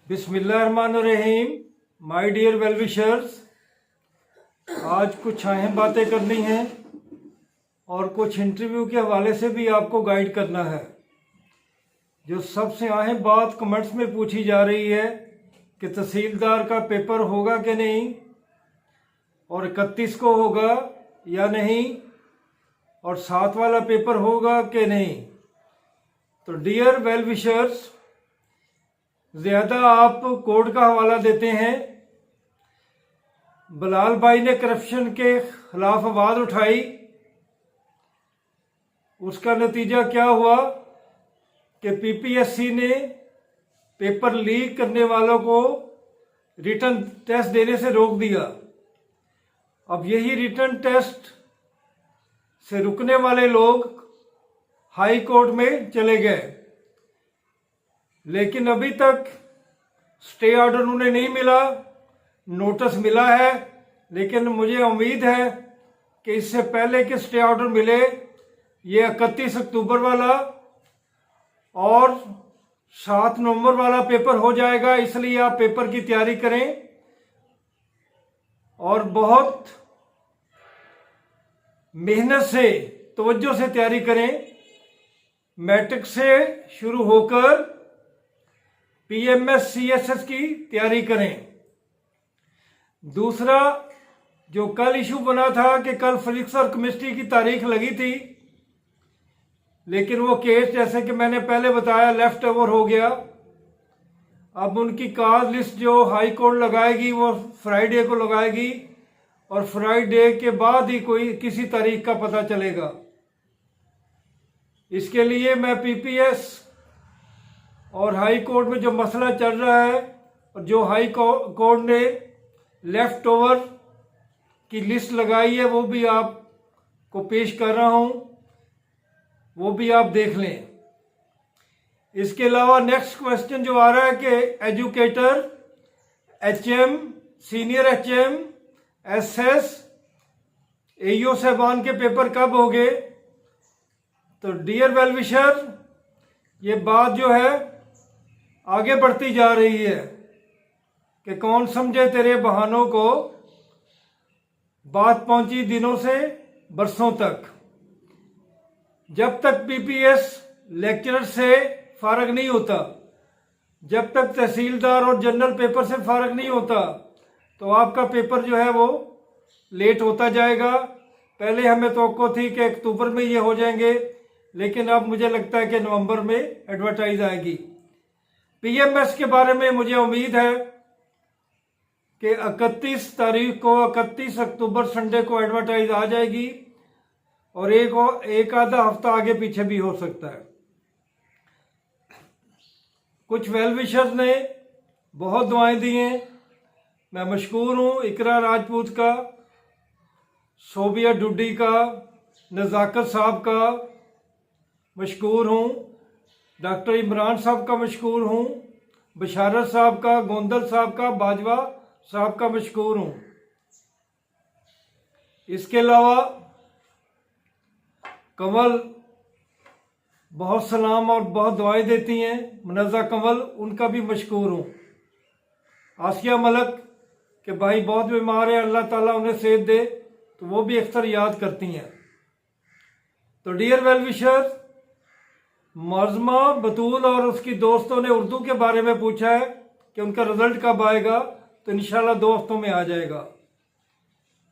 बिस्मिल्लाहिर्रहमानिर्रहीम। My dear well wishers, आज कुछ अहम बातें करनी हैं और कुछ इंटरव्यू के हवाले से भी आपको गाइड करना है। जो सबसे अहम बात कमेंट्स में पूछी जा रही है कि तहसीलदार का पेपर होगा कि नहीं और 31 को होगा या नहीं और 7 वाला पेपर होगा कि नहीं। तो डियर वेल विशर्स, ज़्यादा आप कोर्ट का हवाला देते हैं। बिलाल भाई ने करप्शन के खिलाफ आवाज़ उठाई, उसका नतीजा क्या हुआ कि पीपीएससी ने पेपर लीक करने वालों को रिटर्न टेस्ट देने से रोक दिया। अब यही रिटर्न टेस्ट से रुकने वाले लोग हाई कोर्ट में चले गए, लेकिन अभी तक स्टे ऑर्डर उन्हें नहीं मिला। नोटिस मिला है, लेकिन मुझे उम्मीद है कि इससे पहले कि स्टे ऑर्डर मिले, ये 31 अक्टूबर वाला और 7 नवंबर वाला पेपर हो जाएगा। इसलिए आप पेपर की तैयारी करें और बहुत मेहनत से, तवज्जो से तैयारी करें। मैट्रिक से शुरू होकर पीएमएस सीएसएस की तैयारी करें। दूसरा, जो कल इशू बना था कि कल फिजिक्स और केमिस्ट्री की तारीख लगी थी, लेकिन वो केस जैसे कि मैंने पहले बताया लेफ्ट ओवर हो गया। अब उनकी काज लिस्ट जो हाई कोर्ट लगाएगी वो फ्राइडे को लगाएगी और फ्राइडे के बाद ही कोई किसी तारीख का पता चलेगा। इसके लिए मैं पीपीएस और हाई कोर्ट में जो मसला चल रहा है और जो हाई कोर्ट ने लेफ्ट ओवर की लिस्ट लगाई है वो भी आपको पेश कर रहा हूं, वो भी आप देख लें। इसके अलावा नेक्स्ट क्वेश्चन जो आ रहा है कि educator, HM, senior HM, SS, AEO साहबान के पेपर कब होंगे। तो डियर वेल विशर, ये बात जो है आगे बढ़ती जा रही है कि कौन समझे तेरे बहानों को, बात पहुंची दिनों से बरसों तक। जब तक पीपीएस लेक्चरर से फारग नहीं होता, जब तक तहसीलदार और जनरल पेपर से फारग नहीं होता, तो आपका पेपर जो है वो लेट होता जाएगा। पहले हमें तवक्को थी कि अक्टूबर में ये हो जाएंगे, लेकिन अब मुझे लगता है कि नवंबर में एडवर्टाइज आएगी। पीएमएस के बारे में मुझे उम्मीद है कि 31 तारीख को, 31 अक्टूबर संडे को एडवर्टाइज आ जाएगी और एक आधा हफ्ता आगे पीछे भी हो सकता है। कुछ वेल विशर्स ने बहुत दुआएं दी हैं, मैं मशकूर हूँ। इकरा राजपूत का, सोबिया डुड्डी का, नज़ाकत साहब का मशकूर हूँ, डॉक्टर इमरान साहब का मशकूर हूँ, बशारत साहब का, गोंदल साहब का, बाजवा साहब का मशकूर हूँ। इसके अलावा कंवल बहुत सलाम और बहुत दुआएं देती हैं, मुनज़्ज़ा कंवल, उनका भी मशकूर हूँ। आसिया मलक के भाई बहुत बीमार है, अल्लाह ताला उन्हें सेहत दे, तो वो भी अक्सर याद करती हैं। तो डियर वेल विशर, मज़मा बतूल और उसकी दोस्तों ने उर्दू के बारे में पूछा है कि उनका रिजल्ट कब आएगा। तो इंशाल्लाह 2 हफ्तों में आ जाएगा।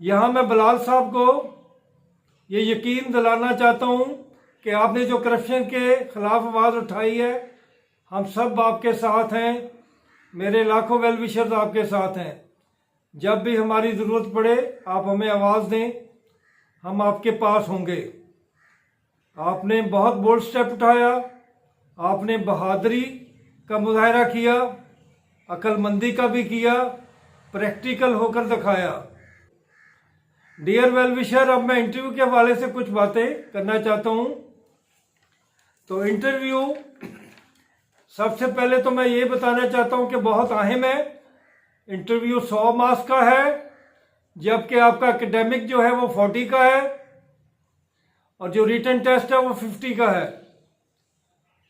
यहाँ मैं बिलाल साहब को ये यकीन दिलाना चाहता हूँ कि आपने जो करप्शन के खिलाफ आवाज़ उठाई है, हम सब आपके साथ हैं। मेरे लाखों वेल विशर्स आपके साथ हैं। जब भी हमारी ज़रूरत पड़े आप हमें आवाज़ दें, हम आपके पास होंगे। आपने बहुत बोल्ड स्टेप उठाया, आपने बहादुरी का मुजाहरा किया, अक्लमंदी का भी किया, प्रैक्टिकल होकर दिखाया। डियर वेल विशर, अब मैं इंटरव्यू के हवाले से कुछ बातें करना चाहता हूं। तो इंटरव्यू, सबसे पहले तो मैं ये बताना चाहता हूं कि बहुत अहम है। इंटरव्यू 100 मार्क्स का है, जबकि आपका एकेडमिक जो है वो 40 का है और जो रिटन टेस्ट है वो 50 का है।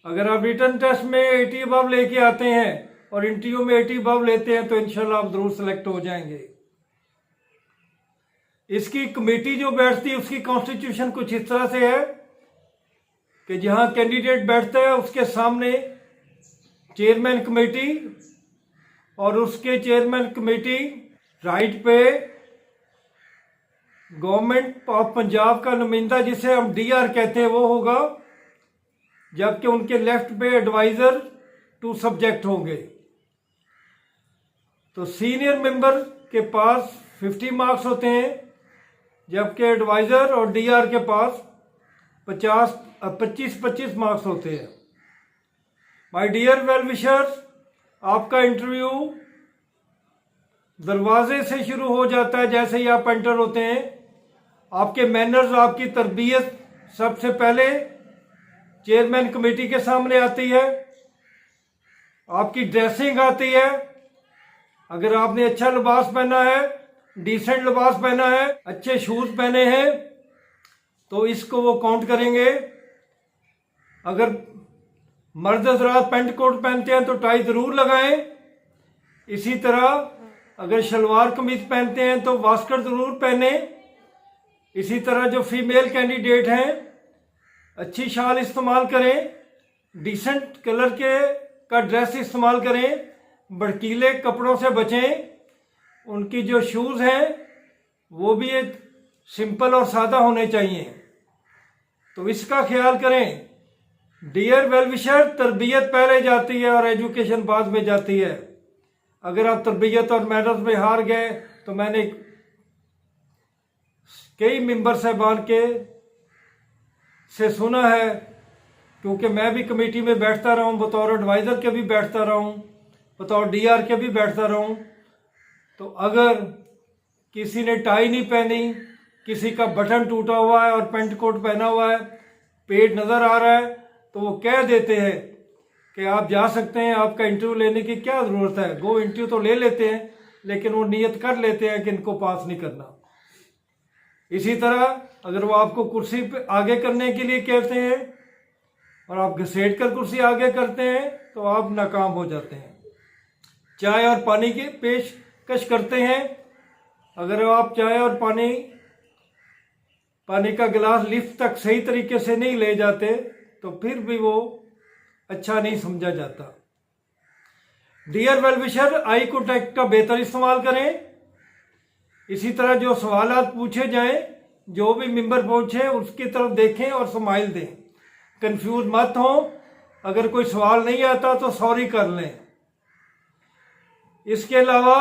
अगर आप रिटन टेस्ट में 80 अबव लेके आते हैं और इंटरव्यू में 80 अबव लेते हैं तो इंशाल्लाह आप जरूर सेलेक्ट हो जाएंगे। इसकी कमेटी जो बैठती है उसकी कॉन्स्टिट्यूशन कुछ इस तरह से है कि जहां कैंडिडेट बैठता है उसके सामने चेयरमैन कमेटी और उसके चेयरमैन कमेटी राइट पे गवर्नमेंट ऑफ पंजाब का नुमाइंदा जिसे हम डीआर कहते हैं वो होगा, जबकि उनके लेफ्ट पे एडवाइजर टू सब्जेक्ट होंगे। तो सीनियर मेंबर के पास 50 मार्क्स होते हैं, जबकि एडवाइजर और डीआर के पास 25 मार्क्स होते हैं। माय डियर वेल विशर्स, आपका इंटरव्यू दरवाजे से शुरू हो जाता है। जैसे ही आप एंटर होते हैं आपके मैनर्स, आपकी तरबियत सबसे पहले चेयरमैन कमेटी के सामने आती है। आपकी ड्रेसिंग आती है, अगर आपने अच्छा लिबास पहना है, डिसेंट लिबास पहना है, अच्छे शूज पहने हैं तो इसको वो काउंट करेंगे। अगर मर्द हज़रात पेंट कोट पहनते हैं तो टाई जरूर लगाएं। इसी तरह अगर शलवार कमीज पहनते हैं तो वास्कर जरूर पहने। इसी तरह जो फीमेल कैंडिडेट हैं अच्छी शाल इस्तेमाल करें, डिसेंट कलर का ड्रेस इस्तेमाल करें, भड़कीले कपड़ों से बचें। उनकी जो शूज़ हैं वो भी एक सिंपल और सादा होने चाहिए, तो इसका ख्याल करें। डियर वेल विशर, तरबियत पहले जाती है और एजुकेशन बाद में जाती है। अगर आप तरबियत और मैनर्स में हार गए तो मैंने कई मेंबर साहबान के से सुना है, क्योंकि मैं भी कमेटी में बैठता रहा हूँ, बतौर एडवाइज़र के भी बैठता रहा हूँ, बतौर डीआर के भी बैठता रहा हूँ। तो अगर किसी ने टाई नहीं पहनी, किसी का बटन टूटा हुआ है और पेंट कोट पहना हुआ है, पेट नज़र आ रहा है, तो वो कह देते हैं कि आप जा सकते हैं, आपका इंटरव्यू लेने की क्या ज़रूरत है। वो इंटरव्यू तो ले लेते हैं लेकिन वो नियत कर लेते हैं कि इनको पास नहीं करना। इसी तरह अगर वो आपको कुर्सी पे आगे करने के लिए कहते हैं और आप घसीट कर कुर्सी आगे करते हैं तो आप नाकाम हो जाते हैं। चाय और पानी की पेशकश करते हैं, अगर आप चाय और पानी का गिलास लिफ्ट तक सही तरीके से नहीं ले जाते तो फिर भी वो अच्छा नहीं समझा जाता। Dear well wisher, eye contact का बेहतर इस्तेमाल करें। इसी तरह जो सवालात पूछे जाएं, जो भी मेंबर पूछे उसकी तरफ देखें और स्माइल दें, कंफ्यूज मत हो। अगर कोई सवाल नहीं आता तो सॉरी कर लें। इसके अलावा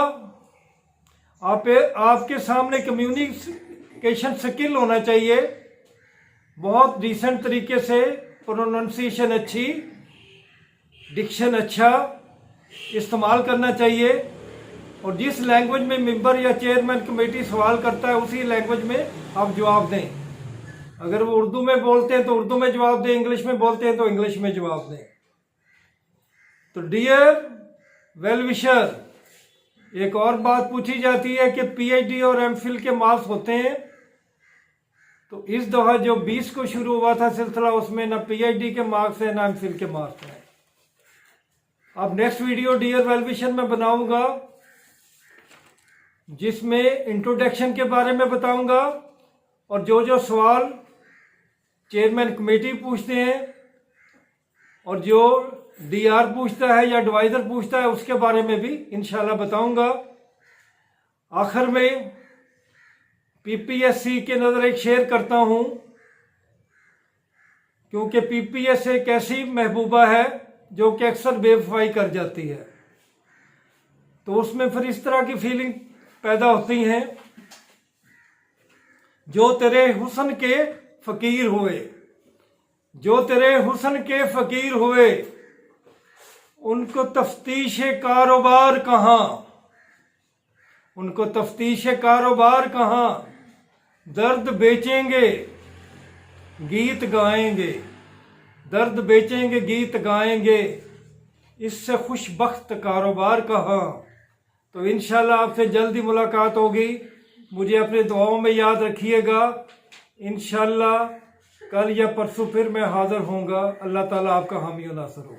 आपके सामने कम्युनिकेशन स्किल होना चाहिए, बहुत डिसेंट तरीके से, प्रोनाउंसिएशन अच्छी, डिक्शन अच्छा इस्तेमाल करना चाहिए। और जिस लैंग्वेज में मेंबर या चेयरमैन कमेटी सवाल करता है उसी लैंग्वेज में आप जवाब दें। अगर वो उर्दू में बोलते हैं तो उर्दू में जवाब दें, इंग्लिश में बोलते हैं तो इंग्लिश में जवाब दें। तो डियर वेल विशर, एक और बात पूछी जाती है कि पीएचडी और एमफिल के मार्क्स होते हैं। तो इस दफा जो 20 को शुरू हुआ था सिलसिला, उसमें ना पीएचडी के मार्क्स है ना एमफिल के मार्क्स हैं। अब next video dear well wisher में बनाऊंगा जिसमें इंट्रोडक्शन के बारे में बताऊंगा और जो सवाल चेयरमैन कमेटी पूछते हैं और जो डीआर पूछता है या एडवाइजर पूछता है उसके बारे में भी इंशाल्लाह बताऊंगा। आखिर में पीपीएससी के नज़र एक शेयर करता हूं, क्योंकि पीपीएस एक ऐसी महबूबा है जो कि अक्सर बेवफाई कर जाती है, तो उसमें फिर इस तरह की फीलिंग पैदा होती हैं, जो तेरे हुस्न के फकीर हुए, जो तेरे हुस्न के फकीर हुए, उनको तफ्तीश कारोबार कहाँ, उनको तफ्तीश कारोबार कहाँ, दर्द बेचेंगे गीत गाएंगे, दर्द बेचेंगे गीत गाएंगे, इससे खुशबख्त कारोबार कहाँ। तो इंशाल्लाह आपसे जल्दी मुलाकात होगी। मुझे अपने दुआओं में याद रखिएगा। इंशाल्लाह कल या परसों फिर मैं हाजिर होऊंगा। अल्लाह ताला आपका हामी और नासर हो।